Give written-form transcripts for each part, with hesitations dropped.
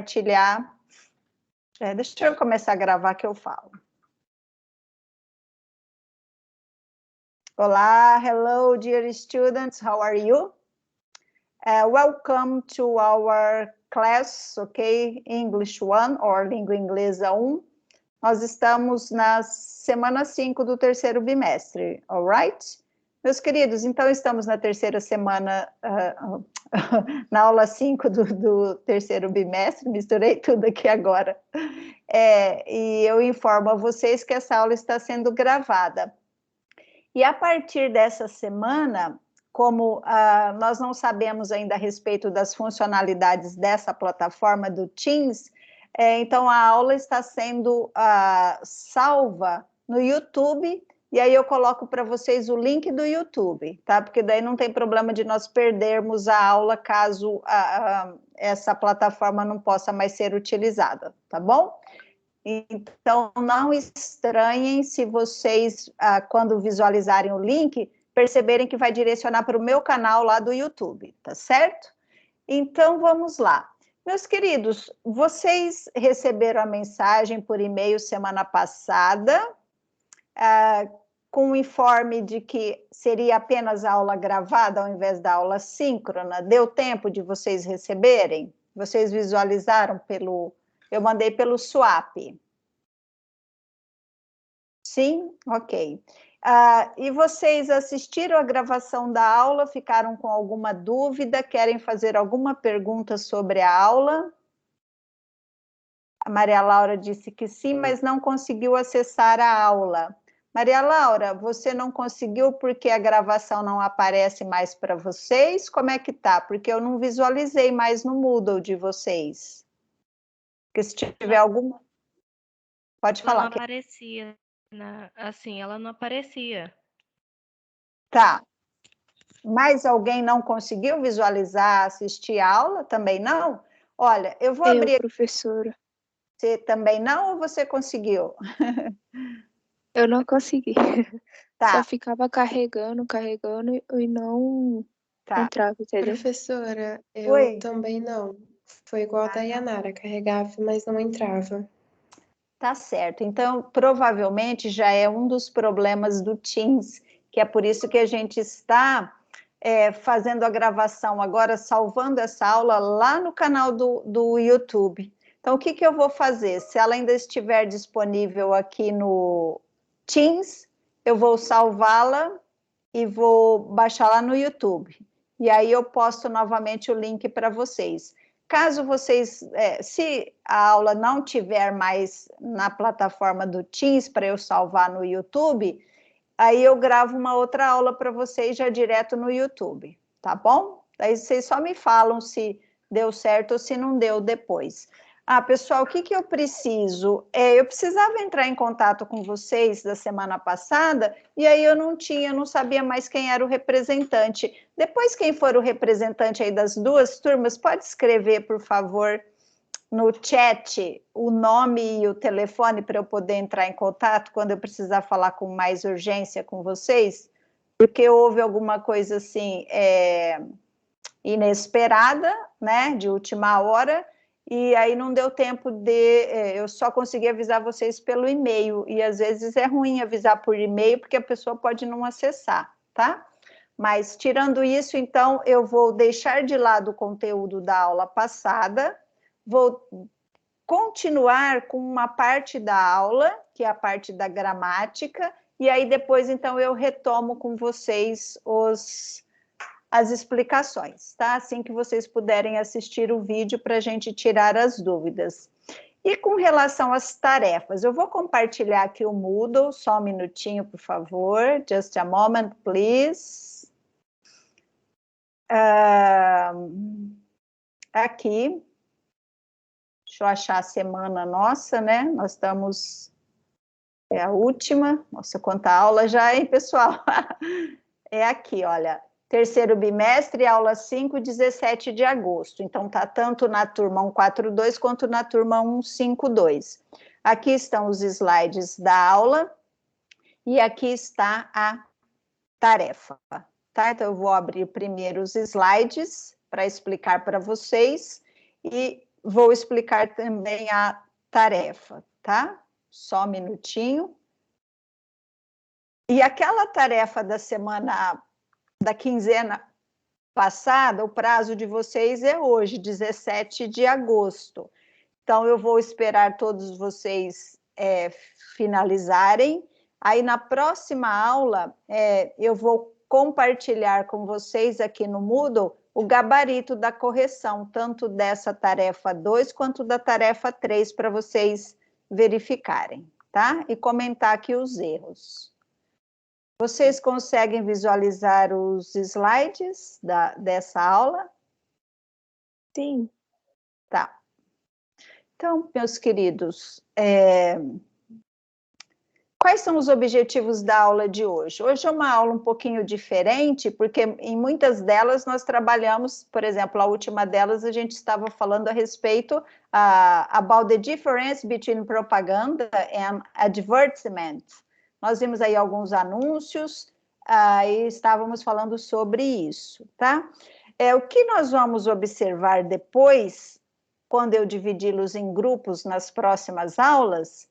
compartilhar. Deixa eu começar a gravar que eu falo. Olá, hello, dear students, how are you? Welcome to our class, ok? English 1, or Língua Inglesa 1. Nós estamos na semana 5 do terceiro bimestre, alright? Meus queridos, então estamos na terceira semana, na aula 5 do terceiro bimestre, misturei tudo aqui agora. E eu informo a vocês que essa aula está sendo gravada. E a partir dessa semana, como nós não sabemos ainda a respeito das funcionalidades dessa plataforma do Teams, então a aula está sendo salva no YouTube, e aí eu coloco para vocês o link do YouTube, tá? Porque daí não tem problema de nós perdermos a aula caso essa plataforma não possa mais ser utilizada, tá bom? Então, não estranhem se vocês, quando visualizarem o link, perceberem que vai direcionar para o meu canal lá do YouTube, tá certo? Então, vamos lá. Meus queridos, vocês receberam a mensagem por e-mail semana passada, com o informe de que seria apenas a aula gravada ao invés da aula síncrona. Deu tempo de vocês receberem? Vocês visualizaram pelo... Eu mandei pelo Swap. Sim? Ok. E vocês assistiram a gravação da aula? Ficaram com alguma dúvida? Querem fazer alguma pergunta sobre a aula? A Maria Laura disse que sim, mas não conseguiu acessar a aula. Maria Laura, você não conseguiu porque a gravação não aparece mais para vocês? Como é que tá? Porque eu não visualizei mais no Moodle de vocês. Porque se tiver alguma... Pode falar. Ela não aparecia, assim, ela não aparecia. Tá. Mais alguém não conseguiu visualizar, assistir a aula? Também não? Olha, eu vou abrir... professora. Você também não ou você conseguiu? Eu não consegui. Tá. Só ficava carregando e não entrava, entendeu? Professora, eu Oi. também não. Foi igual a Dayanara, carregava, mas não entrava. Tá certo. Então, provavelmente já é um dos problemas do Teams, que é por isso que a gente está fazendo a gravação agora, salvando essa aula lá no canal do YouTube. Então, o que eu vou fazer? Se ela ainda estiver disponível aqui no Teams, eu vou salvá-la e vou baixar lá no YouTube. E aí eu posto novamente o link para vocês. Caso vocês, se a aula não tiver mais na plataforma do Teams para eu salvar no YouTube, aí eu gravo uma outra aula para vocês já direto no YouTube, tá bom? Daí vocês só me falam se deu certo ou se não deu depois. Pessoal, o que eu preciso? Eu precisava entrar em contato com vocês da semana passada, e aí eu não sabia mais quem era o representante. Depois, quem for o representante aí das duas turmas, pode escrever, por favor, no chat o nome e o telefone para eu poder entrar em contato quando eu precisar falar com mais urgência com vocês, porque houve alguma coisa assim inesperada, né, de última hora, e aí não deu tempo eu só consegui avisar vocês pelo e-mail, e às vezes é ruim avisar por e-mail, porque a pessoa pode não acessar, tá? Mas, tirando isso, então, eu vou deixar de lado o conteúdo da aula passada, vou continuar com uma parte da aula, que é a parte da gramática, e aí depois, então, eu retomo com vocês as explicações, tá? Assim que vocês puderem assistir o vídeo para a gente tirar as dúvidas. E com relação às tarefas, eu vou compartilhar aqui o Moodle, só um minutinho, por favor. Just a moment, please. Aqui. Deixa eu achar a semana nossa, né? Nós estamos... É a última. Nossa, quanta aula já, hein, pessoal? É aqui, olha. Terceiro bimestre, aula 5, 17 de agosto. Então, tá tanto na turma 142 quanto na turma 152. Aqui estão os slides da aula e aqui está a tarefa, tá? Então, eu vou abrir primeiro os slides para explicar para vocês e vou explicar também a tarefa, tá? Só um minutinho. E aquela tarefa da semana, da quinzena passada, o prazo de vocês é hoje, 17 de agosto. Então, eu vou esperar todos vocês finalizarem. Aí, na próxima aula, eu vou compartilhar com vocês aqui no Moodle o gabarito da correção, tanto dessa tarefa 2 quanto da tarefa 3, para vocês verificarem, tá? E comentar aqui os erros. Vocês conseguem visualizar os slides dessa aula? Sim. Tá. Então, meus queridos, quais são os objetivos da aula de hoje? Hoje é uma aula um pouquinho diferente, porque em muitas delas nós trabalhamos, por exemplo, a última delas a gente estava falando a respeito about the difference between propaganda and advertisement. Nós vimos aí alguns anúncios e estávamos falando sobre isso, tá? O que nós vamos observar depois, quando eu dividi-los em grupos nas próximas aulas,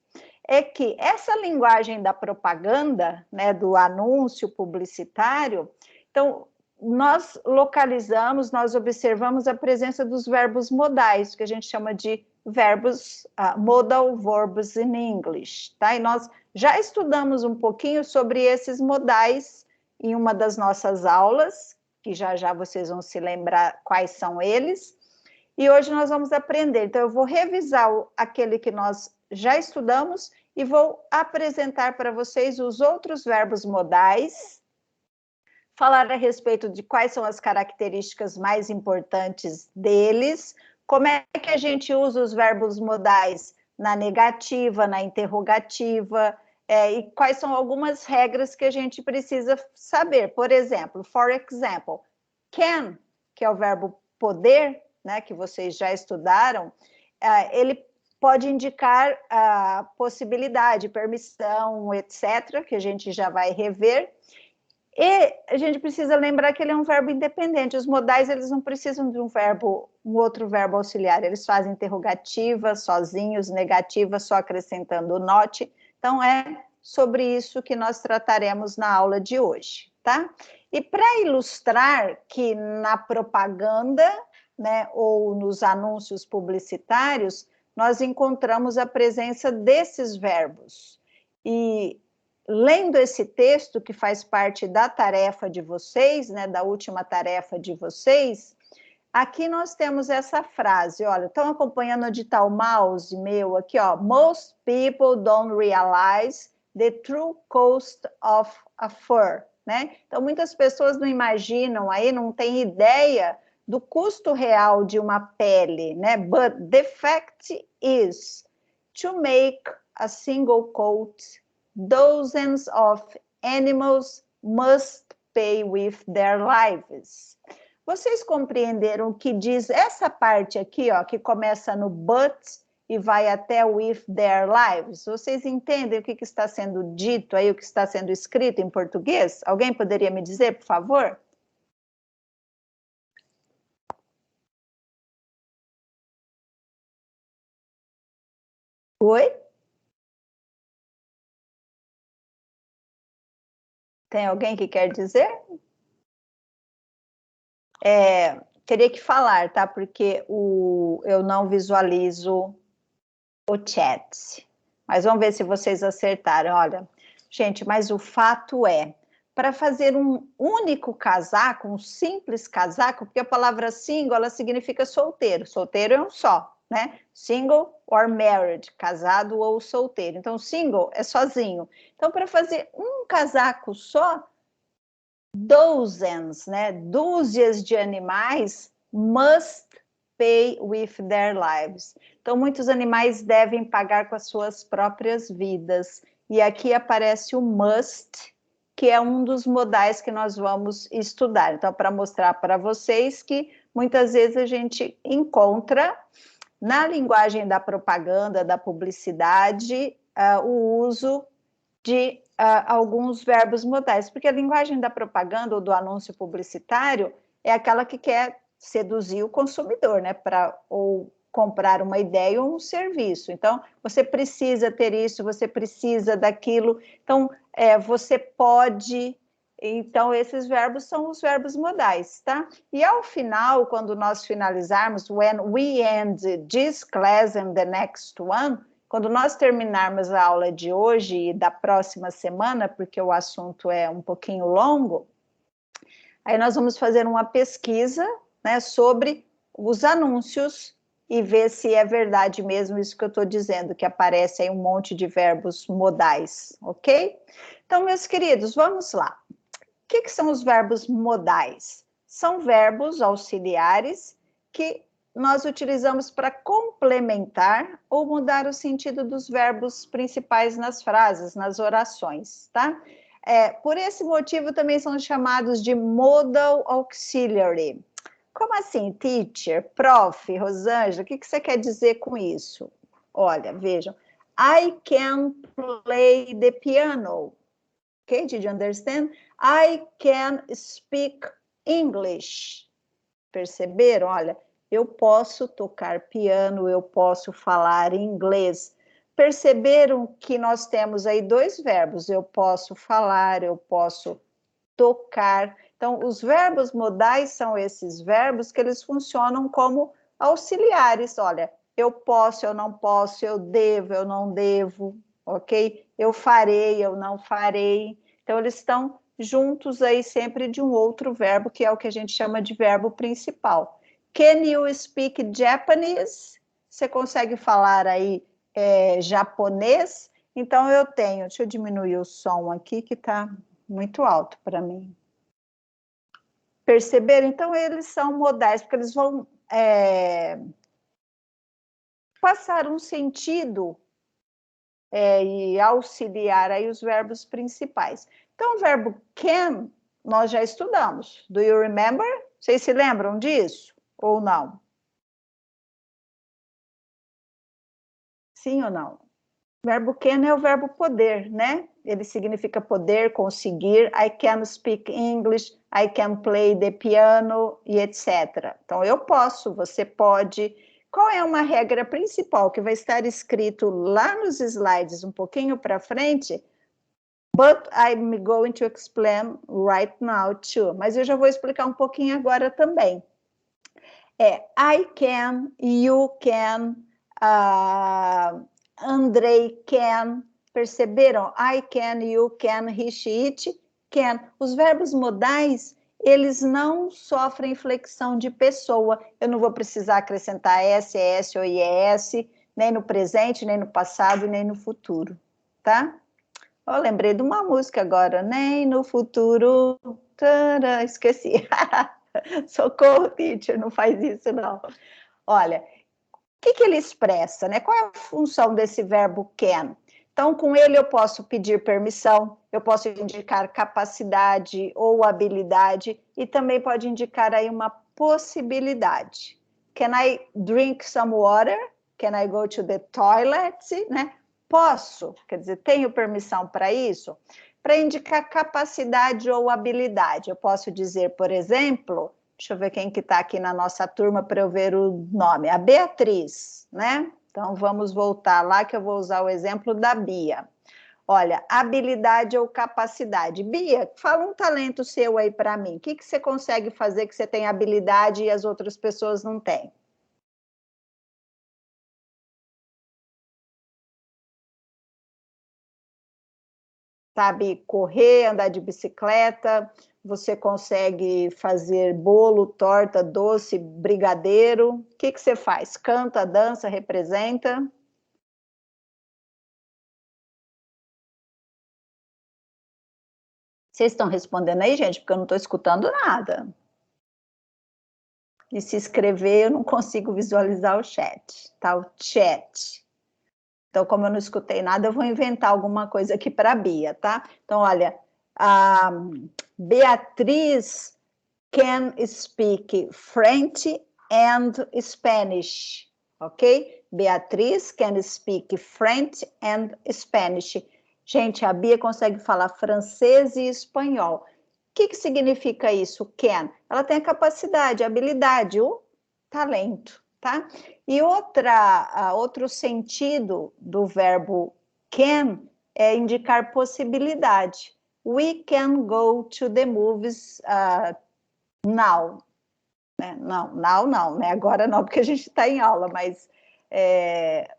é que essa linguagem da propaganda, né, do anúncio publicitário, então, nós localizamos, nós observamos a presença dos verbos modais, que a gente chama de verbos, modal verbs in English, tá? E nós já estudamos um pouquinho sobre esses modais em uma das nossas aulas, que já já vocês vão se lembrar quais são eles, e hoje nós vamos aprender. Então, eu vou revisar aquele que nós já estudamos e vou apresentar para vocês os outros verbos modais, falar a respeito de quais são as características mais importantes deles, como é que a gente usa os verbos modais na negativa, na interrogativa, e quais são algumas regras que a gente precisa saber. Por exemplo, for example, can, que é o verbo poder, né, que vocês já estudaram, ele pode indicar a possibilidade, permissão, etc., que a gente já vai rever. E a gente precisa lembrar que ele é um verbo independente. Os modais, eles não precisam de um outro verbo auxiliar. Eles fazem interrogativa sozinhos, negativa só acrescentando o not. Então, é sobre isso que nós trataremos na aula de hoje, tá? E para ilustrar que na propaganda, né, ou nos anúncios publicitários, nós encontramos a presença desses verbos. E lendo esse texto, que faz parte da tarefa de vocês, né, da última tarefa de vocês, aqui nós temos essa frase, olha, estão acompanhando onde está o mouse meu aqui, ó, most people don't realize the true cost of a fur, né? Então, muitas pessoas não imaginam aí, não têm ideia do custo real de uma pele, né? But the fact is, to make a single coat, dozens of animals must pay with their lives. Vocês compreenderam o que diz essa parte aqui, ó, que começa no but e vai até with their lives? Vocês entendem o que está sendo dito aí, o que está sendo escrito em português? Alguém poderia me dizer, por favor? Oi? Tem alguém que quer dizer? Teria que falar, tá? Porque eu não visualizo o chat. Mas vamos ver se vocês acertaram. Olha, gente, mas o fato é, para fazer um único casaco, um simples casaco, porque a palavra single, ela significa solteiro. Solteiro é um só, né? Single or married, casado ou solteiro. Então, single é sozinho. Então, para fazer um casaco só, dozens, né? Dúzias de animais must pay with their lives. Então, muitos animais devem pagar com as suas próprias vidas. E aqui aparece o must, que é um dos modais que nós vamos estudar. Então, para mostrar para vocês que muitas vezes a gente encontra na linguagem da propaganda, da publicidade, o uso de alguns verbos modais, porque a linguagem da propaganda ou do anúncio publicitário é aquela que quer seduzir o consumidor, né, ou comprar uma ideia ou um serviço. Então, você precisa ter isso, você precisa daquilo. Então, você pode... Então, esses verbos são os verbos modais, tá? E ao final, quando nós finalizarmos, when we end this class and the next one, quando nós terminarmos a aula de hoje e da próxima semana, porque o assunto é um pouquinho longo, aí nós vamos fazer uma pesquisa, né, sobre os anúncios e ver se é verdade mesmo isso que eu estou dizendo, que aparece aí um monte de verbos modais, ok? Então, meus queridos, vamos lá. O que são os verbos modais? São verbos auxiliares que nós utilizamos para complementar ou mudar o sentido dos verbos principais nas frases, nas orações, tá? Por esse motivo também são chamados de modal auxiliary. Como assim, teacher, prof, Rosângela, o que você quer dizer com isso? Olha, vejam. I can play the piano. Okay, did you understand? I can speak English. Perceberam? Olha, eu posso tocar piano, eu posso falar inglês. Perceberam que nós temos aí dois verbos, eu posso falar, eu posso tocar. Então, os verbos modais são esses verbos que eles funcionam como auxiliares. Olha, eu posso, eu não posso, eu devo, eu não devo, ok? Eu farei, eu não farei. Então, eles estão juntos aí sempre de um outro verbo, que é o que a gente chama de verbo principal. Can you speak Japanese? Você consegue falar aí japonês? Então, eu tenho... Deixa eu diminuir o som aqui, que está muito alto para mim. Perceberam? Então, eles são modais, porque eles vão passar um sentido e auxiliar aí os verbos principais. Então, o verbo can, nós já estudamos. Do you remember? Vocês se lembram disso? Ou não? Sim ou não? O verbo can é o verbo poder, né? Ele significa poder, conseguir. I can speak English, I can play the piano, e etc. Então, eu posso, você pode. Qual é uma regra principal que vai estar escrito lá nos slides um pouquinho para frente? But I'm going to explain right now too. Mas eu já vou explicar um pouquinho agora também. I can, you can, Andrei can. Perceberam? I can, you can, he, she, it, can. Os verbos modais, eles não sofrem flexão de pessoa. Eu não vou precisar acrescentar S, ES ou IES, nem no presente, nem no passado, nem no futuro, tá? Eu lembrei de uma música agora, nem no futuro, tara, esqueci. Socorro, teacher, não faz isso não. Olha, o que ele expressa, né? Qual é a função desse verbo can? Então, com ele eu posso pedir permissão, eu posso indicar capacidade ou habilidade, e também pode indicar aí uma possibilidade. Can I drink some water? Can I go to the toilet? Né? Posso, quer dizer, tenho permissão para isso? Para indicar capacidade ou habilidade, eu posso dizer, por exemplo, deixa eu ver quem que está aqui na nossa turma para eu ver o nome, a Beatriz, né? Então, vamos voltar lá que eu vou usar o exemplo da Bia. Olha, habilidade ou capacidade. Bia, fala um talento seu aí para mim. O que você consegue fazer que você tem habilidade e as outras pessoas não têm? Sabe correr, andar de bicicleta, você consegue fazer bolo, torta, doce, brigadeiro. O que você faz? Canta, dança, representa? Vocês estão respondendo aí, gente? Porque eu não estou escutando nada. E se escrever, eu não consigo visualizar o chat, tá? O chat. Então, como eu não escutei nada, eu vou inventar alguma coisa aqui para a Bia, tá? Então, olha, a Beatriz can speak French and Spanish, ok? Beatriz can speak French and Spanish. Gente, a Bia consegue falar francês e espanhol. O que significa isso, can? Ela tem a capacidade, a habilidade, o talento, tá? E outro sentido do verbo can é indicar possibilidade. We can go to the movies now. Não, né? Agora não, porque a gente está em aula, mas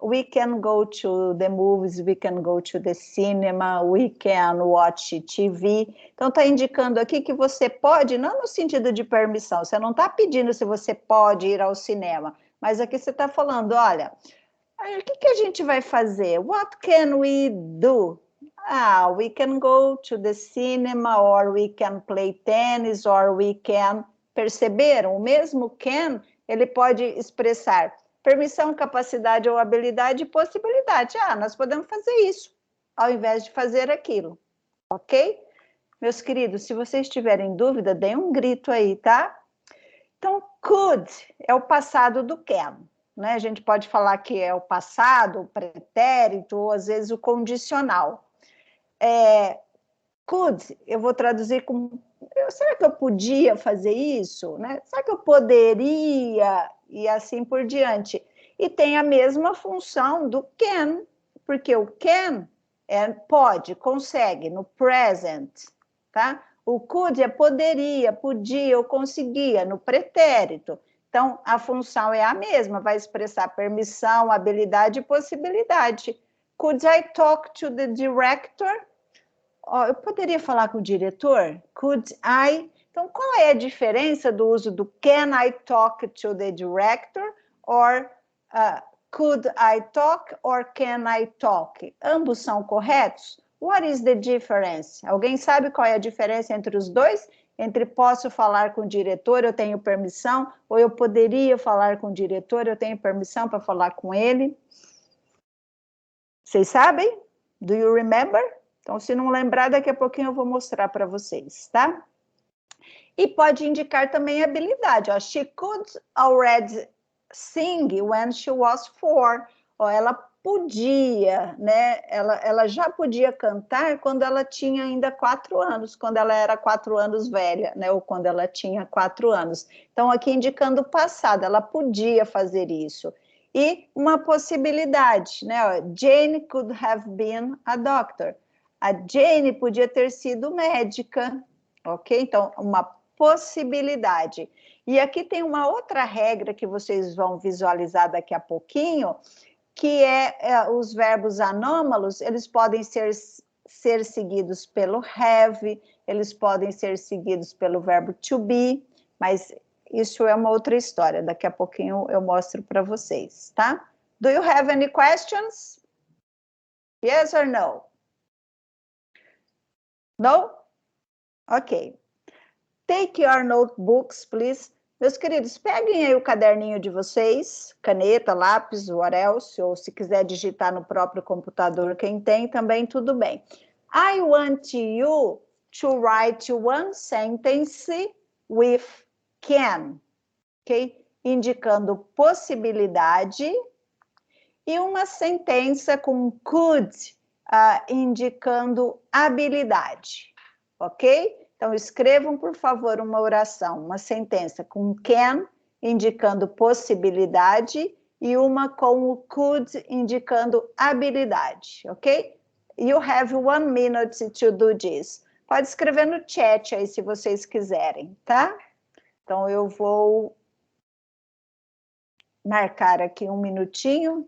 we can go to the movies, we can go to the cinema, we can watch TV. Então, está indicando aqui que você pode, não no sentido de permissão, você não está pedindo se você pode ir ao cinema, mas aqui você está falando, olha, o que a gente vai fazer? What can we do? We can go to the cinema, or we can play tennis, or we can... Perceberam? O mesmo can, ele pode expressar permissão, capacidade ou habilidade e possibilidade. Nós podemos fazer isso, ao invés de fazer aquilo, ok? Meus queridos, se vocês tiverem dúvida, deem um grito aí, tá? Então, could é o passado do can, né? A gente pode falar que é o passado, o pretérito, ou às vezes o condicional. Could, eu vou traduzir como... Será que eu podia fazer isso? Né? Será que eu poderia? E assim por diante. E tem a mesma função do can, porque o can pode, consegue, no present, tá? O could é poderia, podia ou conseguia, no pretérito. Então, a função é a mesma, vai expressar permissão, habilidade e possibilidade. Could I talk to the director? Eu poderia falar com o diretor? Could I? Então, qual é a diferença do uso do can I talk to the director? Or could I talk or can I talk? Ambos são corretos? What is the difference? Alguém sabe qual é a diferença entre os dois? Entre posso falar com o diretor, eu tenho permissão, ou eu poderia falar com o diretor, eu tenho permissão para falar com ele? Vocês sabem? Do you remember? Então, se não lembrar, daqui a pouquinho eu vou mostrar para vocês, tá? E pode indicar também habilidade. She could already sing when she was 4. Ela podia, né? Ela já podia cantar quando ela tinha ainda 4 anos, quando ela era 4 anos velha, né? Ou quando ela tinha 4 anos. Então, aqui indicando o passado, ela podia fazer isso. E uma possibilidade, né? Jane could have been a doctor. A Jane podia ter sido médica, ok? Então, uma possibilidade. E aqui tem uma outra regra que vocês vão visualizar daqui a pouquinho, que os verbos anômalos, eles podem ser seguidos pelo have, eles podem ser seguidos pelo verbo to be, mas isso é uma outra história. Daqui a pouquinho eu mostro para vocês, tá? Do you have any questions? Yes or no? No? Ok. Take your notebooks, please. Meus queridos, peguem aí o caderninho de vocês, caneta, lápis, what else, ou se quiser digitar no próprio computador, quem tem, também tudo bem. I want you to write one sentence with can, ok? Indicando possibilidade, e uma sentença com could, indicando habilidade, ok? Então, escrevam, por favor, uma oração, uma sentença com can, indicando possibilidade, e uma com o could, indicando habilidade, ok? You have 1 minute to do this. Pode escrever no chat aí, se vocês quiserem, tá? Então, eu vou marcar aqui 1 minutinho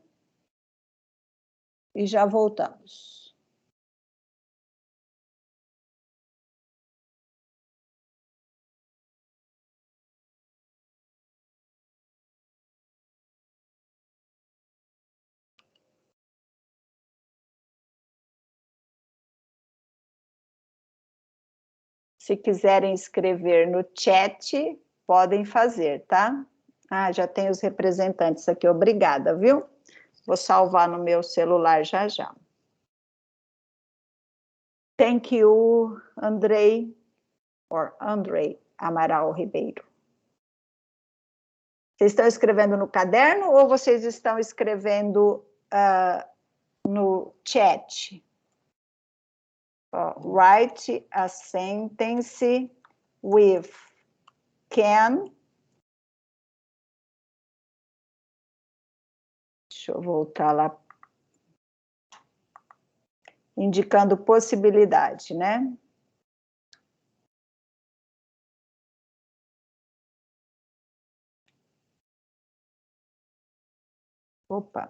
e já voltamos. Se quiserem escrever no chat, podem fazer, tá? Já tem os representantes aqui, obrigada, viu? Vou salvar no meu celular já já. Thank you, Andrei, or Andrei Amaral Ribeiro. Vocês estão escrevendo no caderno ou vocês estão escrevendo no chat? Write a sentence with can Deixa eu voltar lá. Indicando possibilidade, né? Opa.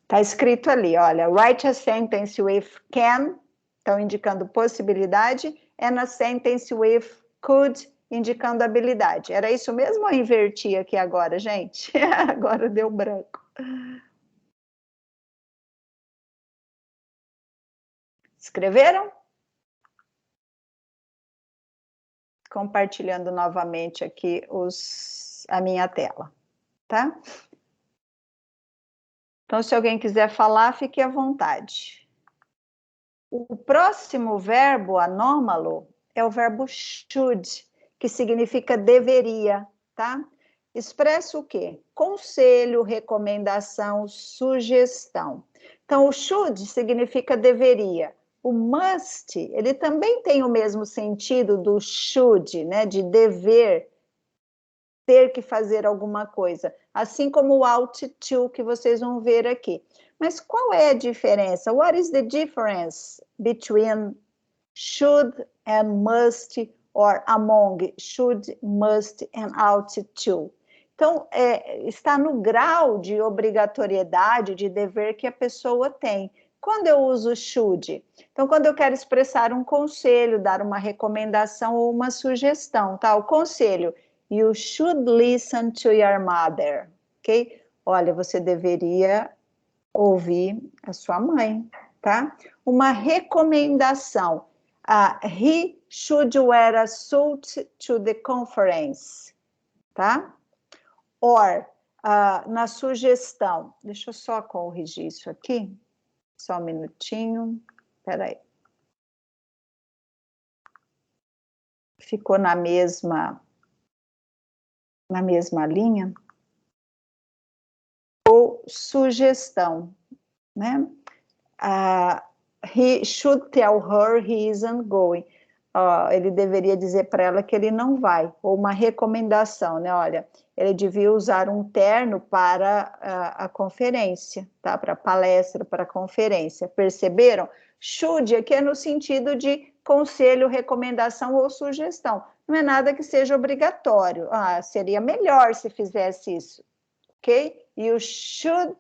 Está escrito ali, olha, write a sentence with can, então indicando possibilidade, and a sentence with could, indicando habilidade. Era isso mesmo ou eu inverti aqui agora, gente? Agora deu branco. Escreveram? Compartilhando novamente aqui a minha tela, tá? Então, se alguém quiser falar, fique à vontade. O próximo verbo anômalo é o verbo should, que significa deveria, tá? Expressa o quê? Conselho, recomendação, sugestão. Então, o should significa deveria. O must, ele também tem o mesmo sentido do should, né? De dever, ter que fazer alguma coisa. Assim como o ought to, que vocês vão ver aqui. Mas qual é a diferença? What is the difference between should and must, or among should, must and ought to? Então, está no grau de obrigatoriedade, de dever que a pessoa tem. Quando eu uso should? Então, quando eu quero expressar um conselho, dar uma recomendação ou uma sugestão, tá? O conselho, you should listen to your mother, ok? Olha, você deveria ouvir a sua mãe, tá? Uma recomendação, he should wear a suit to the conference, tá? Or, na sugestão, deixa eu só corrigir isso aqui, só um minutinho, peraí. Ficou na mesma linha? Ou sugestão, né? He should tell her he isn't going. Ele deveria dizer para ela que ele não vai. Ou uma recomendação, né? Olha, ele devia usar um terno para a conferência, tá? Para a palestra, para a conferência. Perceberam? Should aqui é no sentido de conselho, recomendação ou sugestão. Não é nada que seja obrigatório. Seria melhor se fizesse isso, ok? You should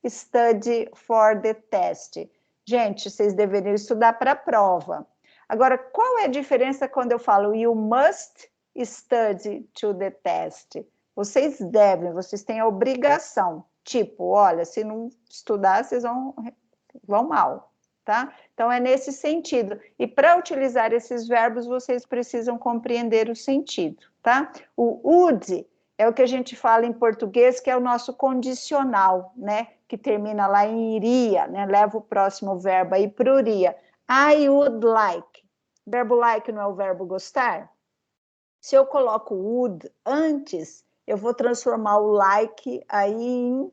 study for the test. Gente, vocês deveriam estudar para a prova. Agora, qual é a diferença quando eu falo you must study to the test? Vocês devem, vocês têm a obrigação. Tipo, olha, se não estudar, vocês vão mal, tá? Então, é nesse sentido. E para utilizar esses verbos, vocês precisam compreender o sentido, tá? O would é o que a gente fala em português, que é o nosso condicional, né? Que termina lá em iria, né? Leva o próximo verbo aí para iria. I would like. O verbo like não é o verbo gostar? Se eu coloco would antes, eu vou transformar o like aí em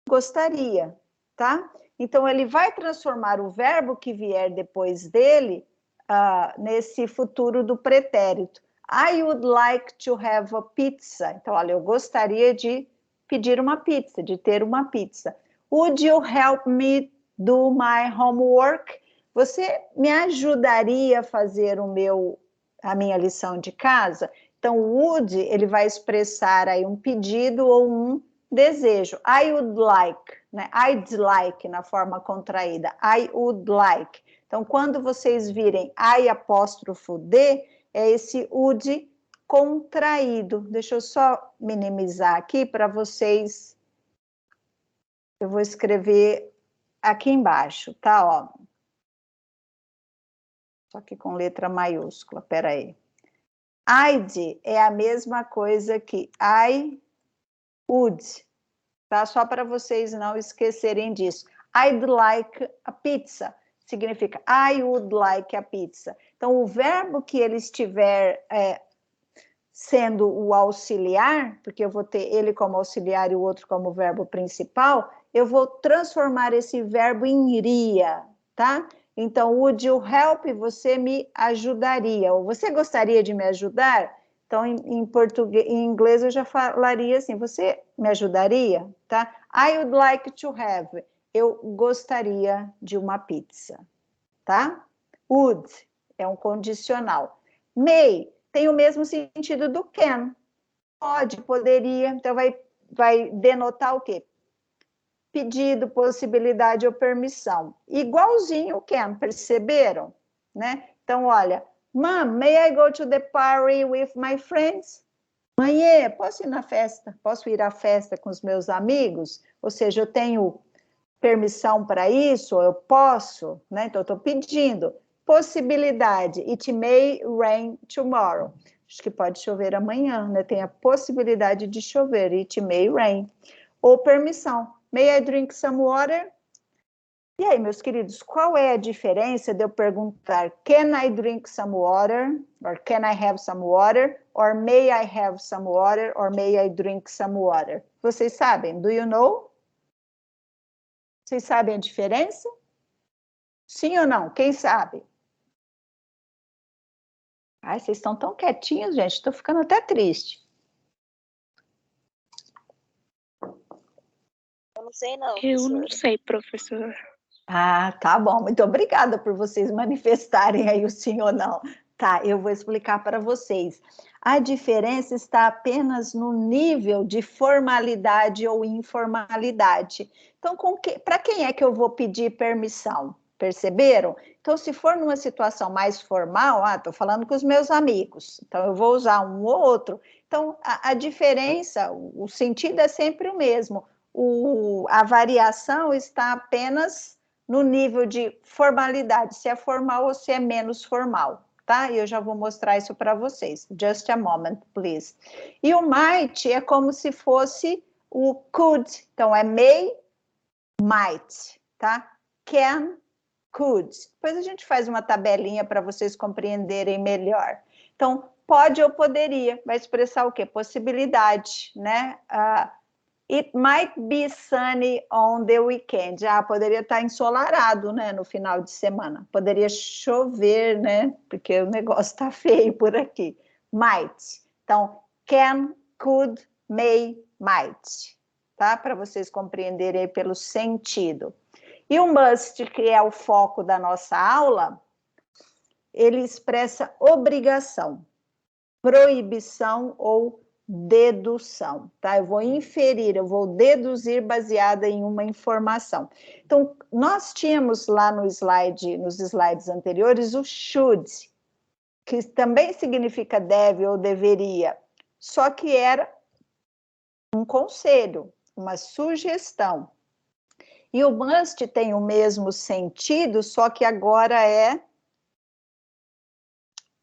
gostaria, tá? Então, ele vai transformar o verbo que vier depois dele nesse futuro do pretérito. I would like to have a pizza. Então, olha, eu gostaria de pedir uma pizza, de ter uma pizza. Would you help me do my homework? Você me ajudaria a fazer a minha lição de casa? Então, would, ele vai expressar aí um pedido ou um desejo. I would like, né? I'd like, na forma contraída. I would like. Então, quando vocês virem I apóstrofo D, é esse would contraído. Deixa eu só minimizar aqui para vocês. Eu vou escrever aqui embaixo, tá? Ó. Só que com letra maiúscula, peraí. I'd é a mesma coisa que I would, tá? Só para vocês não esquecerem disso. I'd like a pizza significa I would like a pizza. Então, o verbo que ele estiver sendo o auxiliar, porque eu vou ter ele como auxiliar e o outro como verbo principal, eu vou transformar esse verbo em iria, tá? Então, would you help? Você me ajudaria. Ou você gostaria de me ajudar? Então, em português, em inglês eu já falaria assim, você me ajudaria? Tá? I would like to have. Eu gostaria de uma pizza, tá? Would é um condicional. May tem o mesmo sentido do can. Pode, poderia. Então, vai denotar o quê? Pedido, possibilidade ou permissão. Igualzinho o can, perceberam? Né? Então, olha, Mom, may I go to the party with my friends? Mãe, posso ir na festa? Posso ir à festa com os meus amigos? Ou seja, eu tenho permissão para isso? Eu posso? Né? Então, eu estou pedindo. Possibilidade. It may rain tomorrow. Acho que pode chover amanhã, né? Tem a possibilidade de chover. It may rain. Ou permissão. May I drink some water? E aí, meus queridos, qual é a diferença de eu perguntar can I drink some water? Or can I have some water? Or may I have some water? Or may I drink some water? Vocês sabem? Do you know? Vocês sabem a diferença? Sim ou não? Quem sabe? Ai, vocês estão tão quietinhos, gente. Estou ficando até triste. Eu não sei, não. Eu não professora. sei, professor. Ah, tá bom. Muito obrigada por vocês manifestarem aí o sim ou não. Tá, eu vou explicar para vocês. A diferença está apenas no nível de formalidade ou informalidade. Então, para quem é que eu vou pedir permissão? Perceberam? Então, se for numa situação mais formal, estou falando com os meus amigos, então eu vou usar um ou outro. Então, a diferença, o sentido é sempre o mesmo. A variação está apenas no nível de formalidade, se é formal ou se é menos formal, tá? E eu já vou mostrar isso para vocês. Just a moment, please. E o might é como se fosse o could. Então, é may, might, tá? Can, could. Depois a gente faz uma tabelinha para vocês compreenderem melhor. Então, pode ou poderia, vai expressar o quê? Possibilidade, né? It might be sunny on the weekend. Poderia estar ensolarado, né, no final de semana. Poderia chover, né, porque o negócio está feio por aqui. Might. Então, can, could, may, might. Tá? Para vocês compreenderem pelo sentido. E o must, que é o foco da nossa aula, ele expressa obrigação, proibição ou dedução, tá? Eu vou inferir, eu vou deduzir baseada em uma informação. Então, nós tínhamos lá no slide, nos slides anteriores, o should, que também significa deve ou deveria, só que era um conselho, uma sugestão. E o must tem o mesmo sentido, só que agora é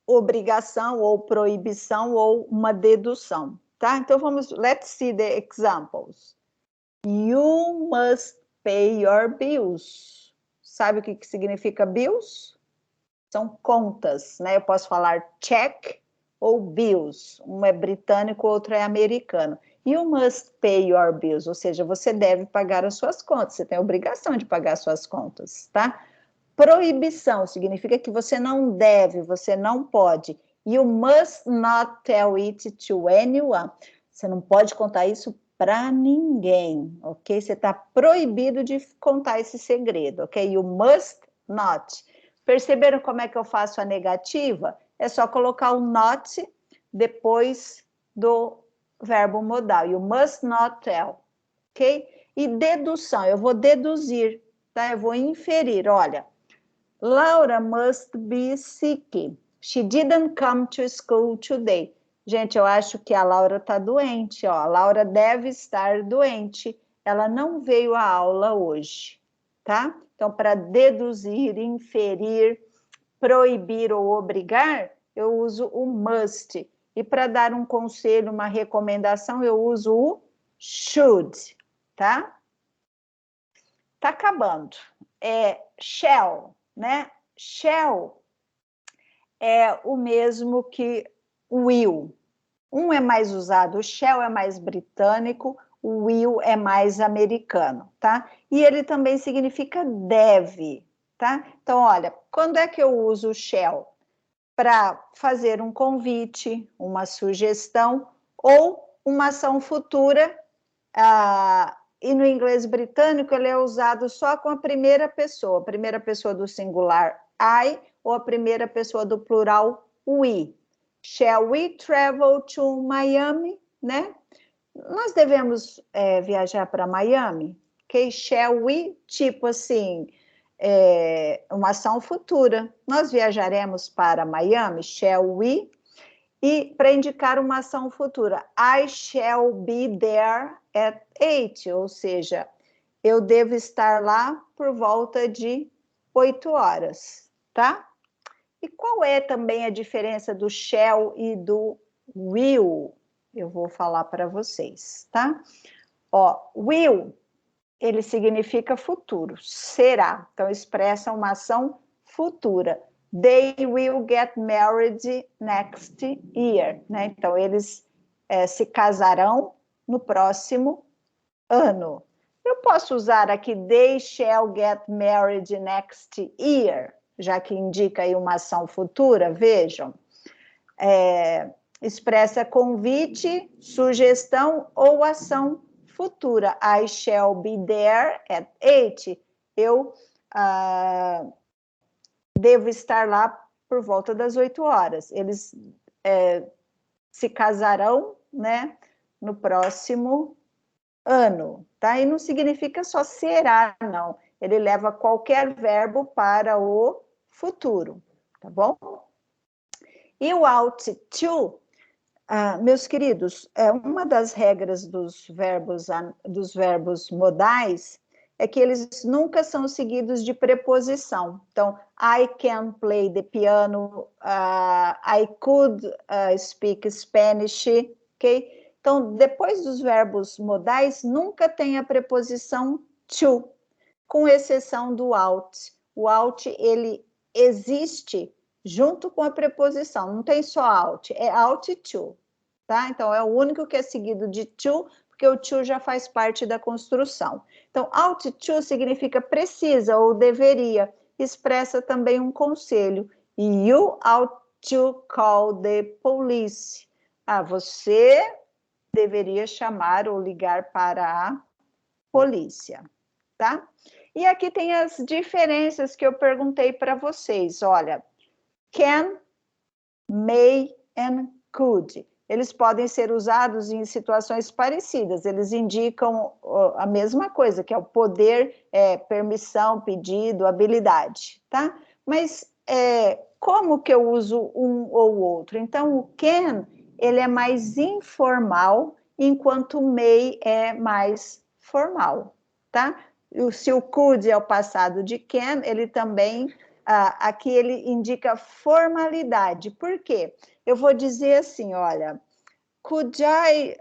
obrigação ou proibição ou uma dedução, tá? Então vamos, let's see the examples. You must pay your bills. Sabe o que significa bills? São contas, né? Eu posso falar check ou bills. Um é britânico, outro é americano. You must pay your bills, ou seja, você deve pagar as suas contas, você tem a obrigação de pagar as suas contas, tá? Proibição significa que você não deve, você não pode. You must not tell it to anyone. Você não pode contar isso para ninguém, ok? Você está proibido de contar esse segredo, ok? You must not. Perceberam como é que eu faço a negativa? É só colocar o not depois do verbo modal. You must not tell, ok? E dedução, eu vou deduzir, tá? Eu vou inferir, olha. Laura must be sick. She didn't come to school today. Gente, eu acho que a Laura está doente, ó. A Laura deve estar doente. Ela não veio à aula hoje, tá? Então, para deduzir, inferir, proibir ou obrigar, eu uso o must. E para dar um conselho, uma recomendação, eu uso o should, tá? Tá acabando. Shall, né? Shall é o mesmo que will, Um é mais usado, o shall é mais britânico, o will é mais americano, tá? E ele também significa deve, tá? Então, olha, quando é que eu uso o shall? Para fazer um convite, uma sugestão ou uma ação futura. E no inglês britânico ele é usado só com a primeira pessoa do singular I ou a primeira pessoa do plural we. Shall we travel to Miami? Né? Nós devemos viajar para Miami? Ok? Shall we? Tipo assim, uma ação futura. Nós viajaremos para Miami? Shall we? E para indicar uma ação futura, I shall be there at 8, ou seja, eu devo estar lá por volta de 8 horas, tá? E qual é também a diferença do shall e do will? Eu vou falar para vocês, tá? Ó, will, ele significa futuro, será, então expressa uma ação futura. They will get married next year, né? Então, eles se casarão no próximo ano. Eu posso usar aqui they shall get married next year, já que indica aí uma ação futura, vejam. Expressa convite, sugestão ou ação futura. I shall be there at 8. Eu devo estar lá por volta das 8 horas. Eles se casarão, né, no próximo ano, tá? E não significa só será, não. Ele leva qualquer verbo para o futuro, tá bom? E o ought to, meus queridos, uma das regras dos verbos modais é que eles nunca são seguidos de preposição. Então, I can play the piano, I could speak Spanish, ok? Então, depois dos verbos modais, nunca tem a preposição to, com exceção do ought. O ought, ele existe junto com a preposição, não tem só ought, é ought to, tá? Então, é o único que é seguido de to, porque o to já faz parte da construção. Então, ought to significa precisa ou deveria, expressa também um conselho. You ought to call the police. Você deveria chamar ou ligar para a polícia, tá? E aqui tem as diferenças que eu perguntei para vocês. Olha, can, may and could. Eles podem ser usados em situações parecidas, eles indicam a mesma coisa, que é o poder, permissão, pedido, habilidade, tá? Mas como que eu uso um ou outro? Então, o can, ele é mais informal, enquanto o may é mais formal, tá? Se o could é o passado de can, ele também, aqui ele indica formalidade. Por quê? Eu vou dizer assim, olha, could I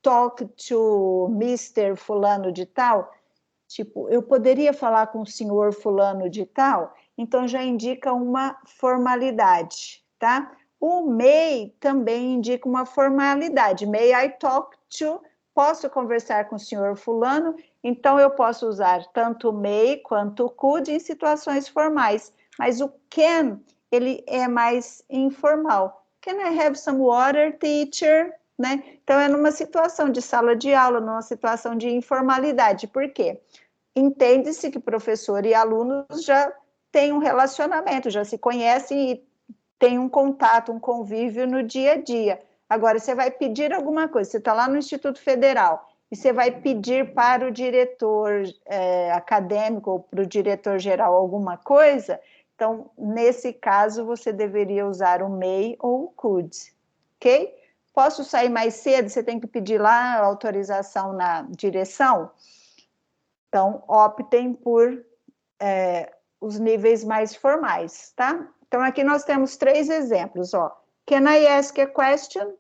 talk to Mr. fulano de tal? Tipo, eu poderia falar com o senhor fulano de tal? Então, já indica uma formalidade, tá? O may também indica uma formalidade. May I talk to? Posso conversar com o senhor fulano? Então, eu posso usar tanto may quanto could em situações formais. Mas o can, ele é mais informal. Can I have some water, teacher? Né? Então, é numa situação de sala de aula, numa situação de informalidade. Por quê? Entende-se que professor e alunos já têm um relacionamento, já se conhecem e têm um contato, um convívio no dia a dia. Agora, você vai pedir alguma coisa, você está lá no Instituto Federal, e você vai pedir para o diretor acadêmico ou para o diretor-geral alguma coisa, então, nesse caso, você deveria usar o may ou o could, ok? Posso sair mais cedo? Você tem que pedir lá a autorização na direção? Então, optem por os níveis mais formais, tá? Então, aqui nós temos 3 exemplos, ó. Can I ask a question?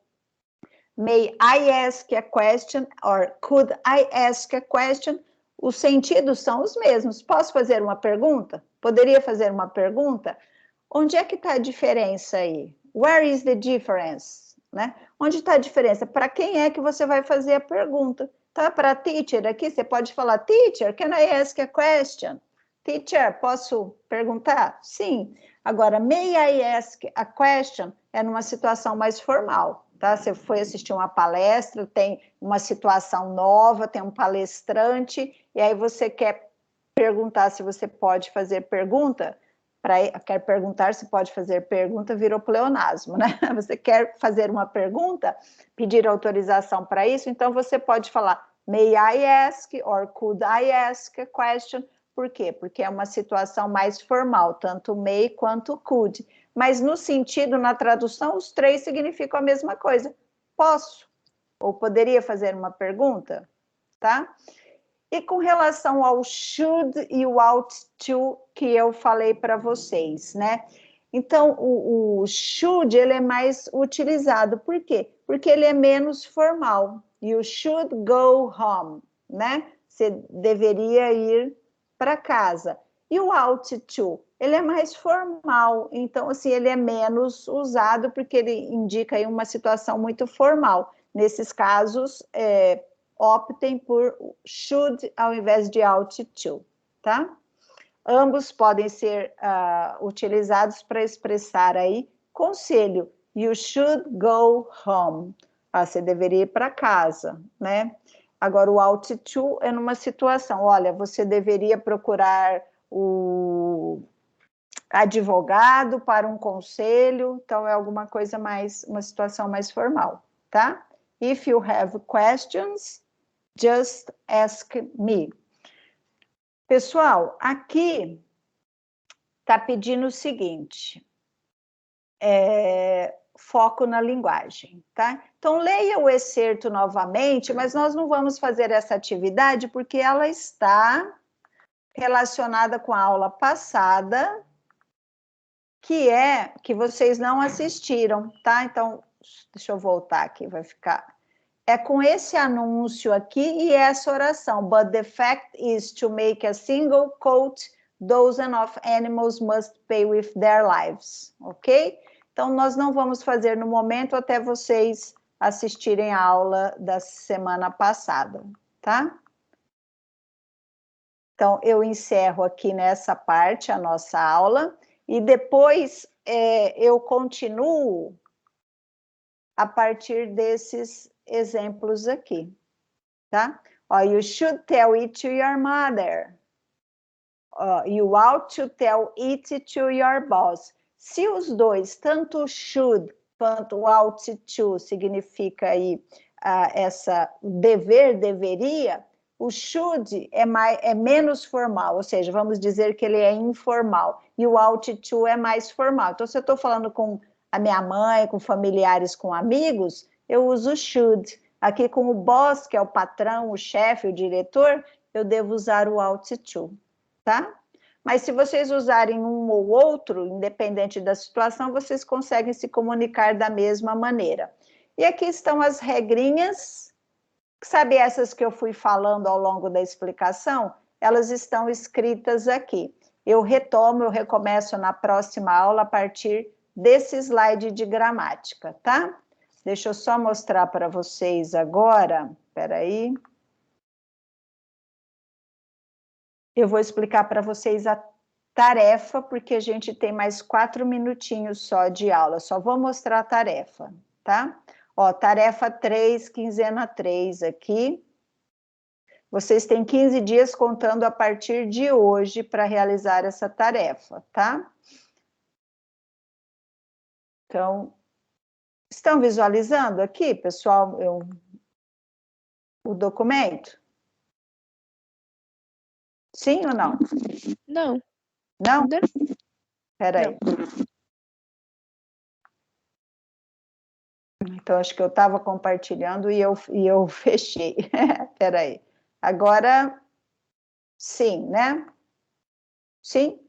May I ask a question? Or could I ask a question? Os sentidos são os mesmos. Posso fazer uma pergunta? Poderia fazer uma pergunta? Onde é que está a diferença aí? Where is the difference? Né? Onde está a diferença? Para quem é que você vai fazer a pergunta? Tá? Para teacher aqui, você pode falar, teacher, can I ask a question? Teacher, posso perguntar? Sim. Agora, may I ask a question? É numa situação mais formal, tá? Você foi assistir uma palestra, tem uma situação nova, tem um palestrante, e aí você quer perguntar se você pode fazer pergunta, quer perguntar se pode fazer pergunta, virou pleonasmo, né? Você quer fazer uma pergunta, pedir autorização para isso, então você pode falar, may I ask, or could I ask a question? Por quê? Porque é uma situação mais formal, tanto may quanto could. Mas no sentido, na tradução, os três significam a mesma coisa. Posso, ou poderia fazer uma pergunta, tá? E com relação ao should e o ought to, que eu falei para vocês, né? Então, o should, ele é mais utilizado. Por quê? Porque ele é menos formal. You should go home, né? Você deveria ir para casa. E o ought to, ele é mais formal. Então, assim, ele é menos usado porque ele indica aí uma situação muito formal. Nesses casos, optem por should ao invés de ought to, tá? Ambos podem ser utilizados para expressar aí conselho. You should go home. Você deveria ir para casa, né? Agora, o ought to é numa situação, olha, você deveria procurar o advogado para um conselho, então é alguma coisa mais, uma situação mais formal, tá? If you have questions, just ask me. Pessoal, aqui está pedindo o seguinte, foco na linguagem, tá? Então, leia o excerto novamente, mas nós não vamos fazer essa atividade porque ela está relacionada com a aula passada, que vocês não assistiram, tá? Então, deixa eu voltar aqui, vai ficar... É com esse anúncio aqui e essa oração. But the fact is to make a single quote, dozens of animals must pay with their lives, ok? Então, nós não vamos fazer no momento até vocês assistirem a aula da semana passada, tá? Então, eu encerro aqui nessa parte a nossa aula e depois eu continuo a partir desses exemplos aqui, tá? You should tell it to your mother. You ought to tell it to your boss. Se os dois, tanto should quanto ought to, significa aí dever, deveria, o should é menos formal, ou seja, vamos dizer que ele é informal, e o ought to é mais formal. Então, se eu estou falando com a minha mãe, com familiares, com amigos, eu uso should. Aqui com o boss, que é o patrão, o chefe, o diretor, eu devo usar o ought to, tá? Mas se vocês usarem um ou outro, independente da situação, vocês conseguem se comunicar da mesma maneira. E aqui estão as regrinhas, sabe essas que eu fui falando ao longo da explicação? Elas estão escritas aqui. Eu retomo, eu recomeço na próxima aula a partir desse slide de gramática, tá? Deixa eu só mostrar para vocês agora, espera aí. Eu vou explicar para vocês a tarefa, porque a gente tem mais 4 minutinhos só de aula, só vou mostrar a tarefa, tá? Ó, tarefa 3, quinzena 3 aqui. Vocês têm 15 dias contando a partir de hoje para realizar essa tarefa, tá? Então, estão visualizando aqui, pessoal, o documento? Sim ou não? Não. Não? Ainda Espera aí. Então, acho que eu estava compartilhando e eu fechei. Espera aí. Agora, sim, né? Sim?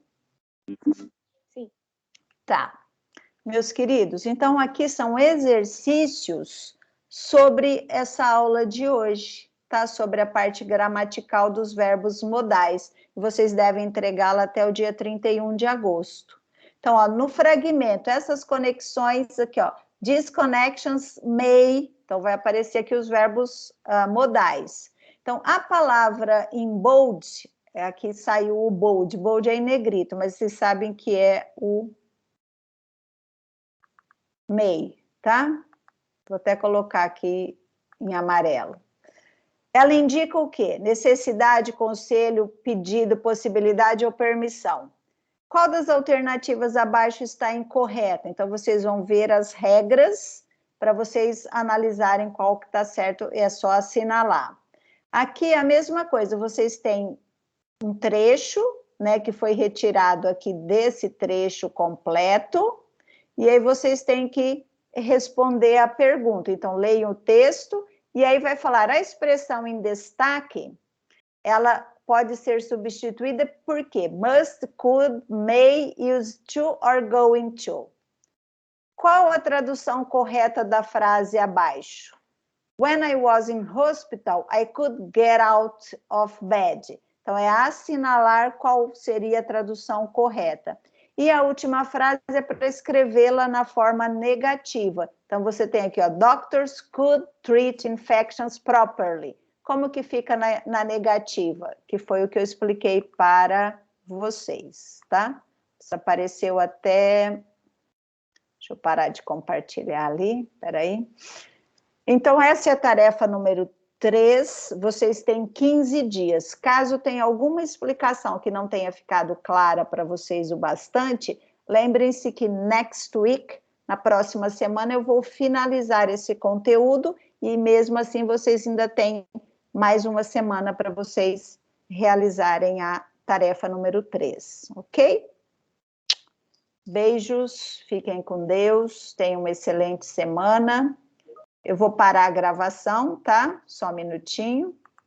Sim. Tá. Meus queridos, então aqui são exercícios sobre essa aula de hoje, tá? Sobre a parte gramatical dos verbos modais. Vocês devem entregá-la até o dia 31 de agosto. Então, ó, no fragmento, essas conexões aqui, ó, these connections may, então vai aparecer aqui os verbos modais. Então, a palavra em bold, aqui saiu o bold, bold é em negrito, mas vocês sabem que é o may, tá? Vou até colocar aqui em amarelo. Ela indica o quê? Necessidade, conselho, pedido, possibilidade ou permissão. Qual das alternativas abaixo está incorreta? Então, vocês vão ver as regras para vocês analisarem qual que está certo, é só assinalar. Aqui é a mesma coisa, vocês têm um trecho, né, que foi retirado aqui desse trecho completo, e aí vocês têm que responder a pergunta. Então, leiam o texto, e aí vai falar a expressão em destaque, ela pode ser substituída por quê? Must, could, may, used to or going to. Qual a tradução correta da frase abaixo? When I was in hospital, I could get out of bed. Então, é assinalar qual seria a tradução correta. E a última frase é para escrevê-la na forma negativa. Então, você tem aqui, ó, doctors could treat infections properly. Como que fica na negativa? Que foi o que eu expliquei para vocês, tá? Isso apareceu até... Deixa eu parar de compartilhar ali, peraí. Então, essa é a tarefa número 3, vocês têm 15 dias. Caso tenha alguma explicação que não tenha ficado clara para vocês o bastante, lembrem-se que next week, na próxima semana, eu vou finalizar esse conteúdo e mesmo assim vocês ainda têm mais uma semana para vocês realizarem a tarefa número 3, ok? Beijos, fiquem com Deus, tenham uma excelente semana. Eu vou parar a gravação, tá? Só um minutinho.